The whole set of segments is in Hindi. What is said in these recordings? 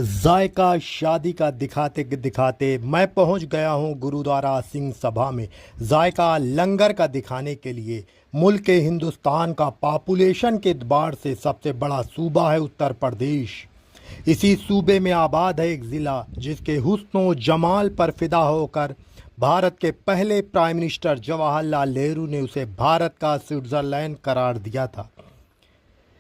जायका शादी का दिखाते दिखाते मैं पहुंच गया हूं गुरुद्वारा सिंह सभा में। जायका लंगर का दिखाने के लिए। मुल्क के हिंदुस्तान का पॉपुलेशन के एतबार से सबसे बड़ा सूबा है उत्तर प्रदेश। इसी सूबे में आबाद है एक ज़िला जिसके हुस्न जमाल पर फिदा होकर भारत के पहले प्राइम मिनिस्टर जवाहरलाल नेहरू ने उसे भारत का स्विट्ज़रलैंड करार दिया था।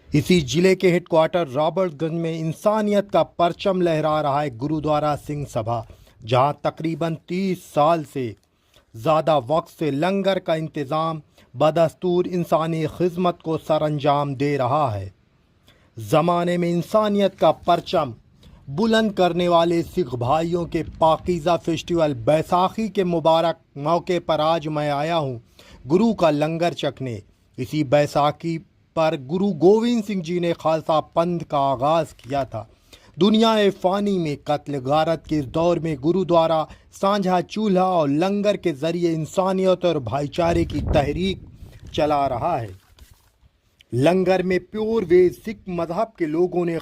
इसी जिले के हेडक्वार्टर रॉबर्ट्सगंज में इंसानियत का परचम लहरा रहा है गुरुद्वारा सिंह सभा, जहां तकरीबन 30 साल से ज़्यादा वक्त से लंगर का इंतज़ाम बदस्तूर इंसानी खिदमत को सरअंजाम दे रहा है। ज़माने में इंसानियत का परचम बुलंद करने वाले सिख भाइयों के पाकीज़ा फेस्टिवल बैसाखी के मुबारक मौके पर आज मैं आया हूँ गुरु का लंगर चखने। इसी बैसाखी पर गुरु गोविंद सिंह जी ने खालसा पंथ का आगाज़ किया था। दुनिया फ़ानी में कत्ल गारत के इस दौर में गुरुद्वारा सांझा चूल्हा और लंगर के ज़रिए इंसानियत और भाईचारे की तहरीक चला रहा है। लंगर में प्योर वेज सिख मज़हब के लोगों ने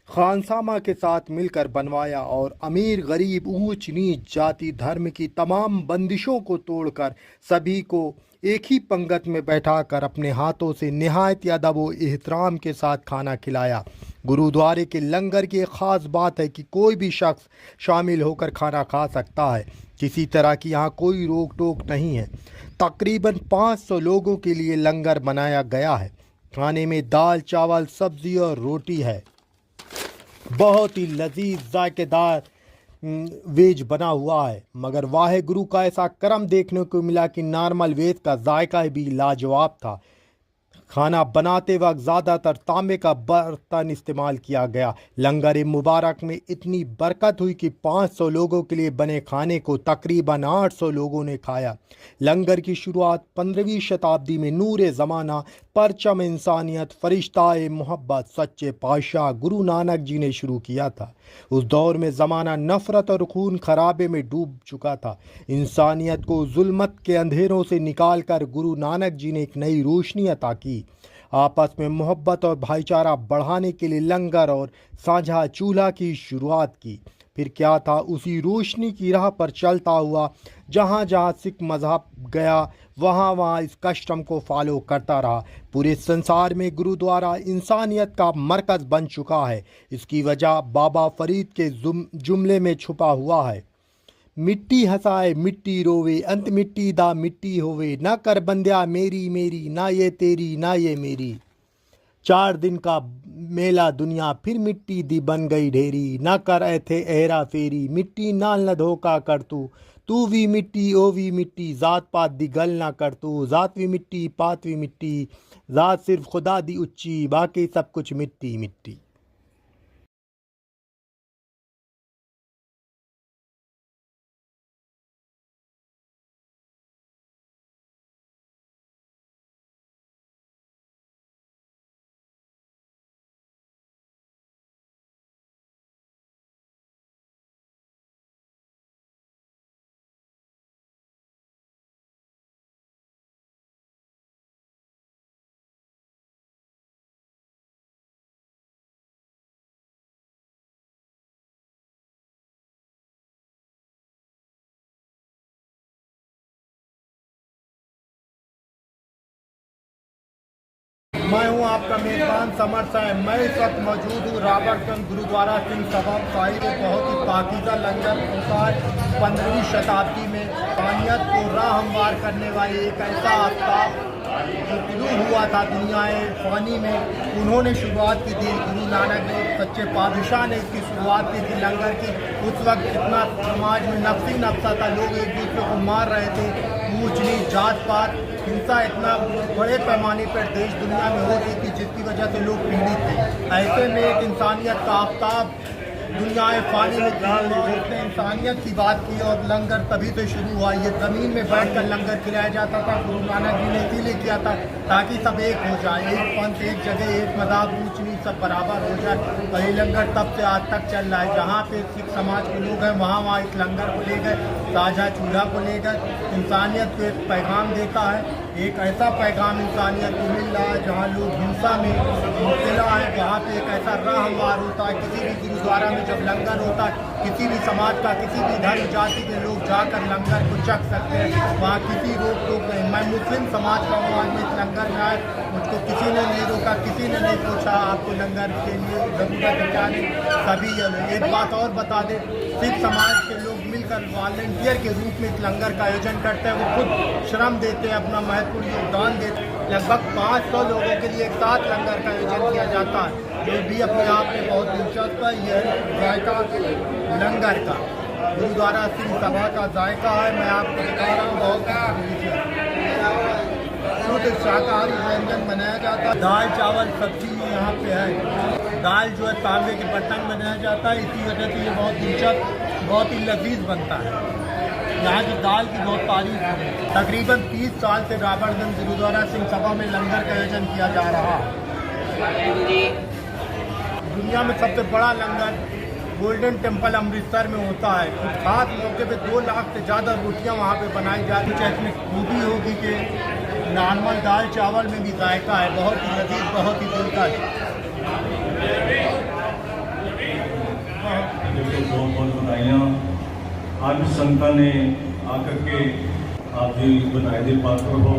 खानसामा के साथ मिलकर बनवाया और अमीर गरीब ऊंच नीच जाति धर्म की तमाम बंदिशों को तोड़कर सभी को एक ही पंगत में बैठाकर अपने हाथों से निहायत अदब व एहतराम के साथ खाना खिलाया। गुरुद्वारे के लंगर की एक ख़ास बात है कि कोई भी शख्स शामिल होकर खाना खा सकता है। किसी तरह की यहाँ कोई रोक टोक नहीं है। तकरीबन 500 लोगों के लिए लंगर बनाया गया है। खाने में दाल चावल सब्ज़ी और रोटी है। बहुत ही लजीज जायकेदार वेज बना हुआ है, मगर वाहे गुरु का ऐसा करम देखने को मिला कि नॉर्मल वेज का जायका भी लाजवाब था। खाना बनाते वक्त ज़्यादातर तांबे का बर्तन इस्तेमाल किया गया। लंगर मुबारक में इतनी बरकत हुई कि 500 लोगों के लिए बने खाने को तकरीबन 800 लोगों ने खाया। लंगर की शुरुआत 15वीं शताब्दी में नूरे ज़माना परचम इंसानियत फरिश्ता-ए मोहब्बत सच्चे पातशाह गुरु नानक जी ने शुरू किया था। उस दौर में ज़माना नफ़रत और खून खराबे में डूब चुका था। इंसानियत को जुल्मत के अंधेरों से निकाल कर गुरु नानक जी ने एक नई रोशनी अता की। आपस में मोहब्बत और भाईचारा बढ़ाने के लिए लंगर और साझा चूल्हा की शुरुआत की। फिर क्या था, उसी रोशनी की राह पर चलता हुआ जहाँ जहाँ सिख मज़हब गया वहाँ वहाँ इस कस्टम को फॉलो करता रहा। पूरे संसार में गुरुद्वारा इंसानियत का मरकज़ बन चुका है। इसकी वजह बाबा फरीद के जुमले में छुपा हुआ है। मिट्टी हंसाए मिट्टी रोवे अंत मिट्टी दा मिट्टी होवे, ना कर बंदिया मेरी मेरी ना ये तेरी ना ये मेरी। 4 दिन का मेला दुनिया फिर मिट्टी दी बन गई ढेरी, ना कर ऐथे एहरा फेरी मिट्टी नाल न धोखा कर तू भी मिट्टी ओ भी मिट्टी ज़ात पात दी गल ना कर तू, ज़ात भी मिट्टी पात भी मिट्टी ज़ात सिर्फ खुदा दी उच्ची बाकी सब कुछ मिट्टी मिट्टी। मैं हूं आपका मेज़बान समर साहब। मैं इस वक्त मौजूद हूँ रॉबर्ट्सगंज गुरुद्वारा सिंह सभा साहिब। बहुत ही पाकीज़ा लंगर होता है। 15वीं शताब्दी में पानियत को राह हमवार करने वाली एक ऐसा आफ्ताब जो शुरू हुआ था दुनिया फ़ानी में, उन्होंने शुरुआत की थी। गुरु नानक ने सच्चे पातशाह ने इसकी शुरुआत की थी लंगर की। उस वक्त इतना समाज में नफसी नफसा था, लोग एक दूसरे को मार रहे थे, ऊंच नीच जात पात हिंसा इतना बड़े पैमाने पर देश दुनिया में हो रही थी जिसकी वजह से लोग पीड़ित थे। ऐसे में एक इंसानियत का आफ्ताब दुनिया फ़ानी में जिसने इंसानियत की बात की और लंगर तभी से शुरू हुआ। ये ज़मीन में बैठकर लंगर खिलाया जाता था। गुरु नानक जी ने इसीलिए किया था ताकि सब एक हो जाए, एक पंथ एक जगह एक मज़हब ऊंच नीच सब बराबर हो जाए। और ये लंगर तब से आज तक चल रहा है। जहाँ पे सिख समाज के लोग हैं वहाँ वहाँ इस लंगर को ले गए, साझा चूल्हा को ले गए। इंसानियत को एक पैगाम देता है। एक ऐसा पैगाम इंसानियत को मिल रहा है जहाँ लोग हिंसा में मुब्तला है, वहाँ पे एक ऐसा राहवार होता है। किसी भी गुरुद्वारा में जब लंगर होता है, किसी भी समाज का, किसी भी धर्म जाति के लोग जाकर लंगर को चख सकते हैं, वहाँ किसी रोक टोक नहीं। मैं मुस्लिम समाज का हूँ, आज मैं इस लंगर में आए, मुझको किसी ने नहीं रोका, किसी ने नहीं पूछा आपको लंगर के लिए ज़रूरत है क्या नहीं। सभी एक बात और बता दें, सिख समाज के लोग मिलकर वॉलंटियर के रूप में इस लंगर का आयोजन करते हैं। वो खुद श्रम देते हैं, अपना महत्वपूर्ण योगदान देते हैं। लगभग 500 लोगों के लिए एक साथ लंगर का आयोजन किया जाता है, जो भी अपने आप में बहुत दिलचस्प है। यह जायका लंगर का गुरुद्वारा सिंह सभा का जायका है। मैं आपको दिखा रहा हूँ, बहुत शुद्ध शाकाहारी व्यंजन बनाया जाता है। दाल चावल सब्जी यहाँ पे है। दाल जो है तांबे के बर्तन में बनाया जाता है, इसी वजह से ये बहुत दिलचस्प, बहुत ही लजीज बनता है। यहाँ की दाल की बहुत तारीफ है। तकरीबन 30 साल से रावणगंज गुरुद्वारा सिंह सभा में लंगर का आयोजन किया जा रहा है। दुनिया में सबसे बड़ा लंगर गोल्डन टेम्पल अमृतसर में होता है। कुछ खास मौके पे 2 लाख से ज़्यादा रोटियाँ वहाँ पे बनाई जाती हैं। इसमें खूबी होगी कि नॉर्मल दाल चावल में भी जायका है, बहुत ही लजीज, बहुत ही दिलकश। बहुत बहुत बधाइयाँ। आज संगतां ने आकर के आप जी बधाई दे पात्र हो।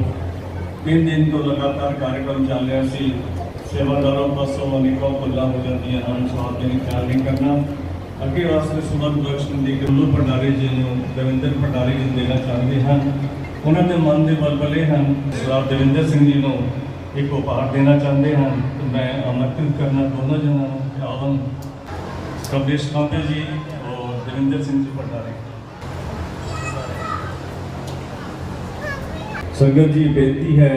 3 दिन तो लगातार कार्यक्रम चल रहा सी। सेवादारों पासों अनेकों भुल्लां हो जाती हैं, स्वाद का ख्याल नहीं करना। अगे वास्ते सुमन बख्शन दी गुरु भंडारी जी ने दविंदर भंडारी जी देना चाहते हैं। उन्होंने मन के बलबले हैं सरदार दविंदर सिंह जी को एक उपहार देना चाहते हैं। तो मैं आमंत्रित करना दोनों जना आवन कमलेश कांते जी और दविंदर सिंह जी भंडारी। संगत जी बेनती है,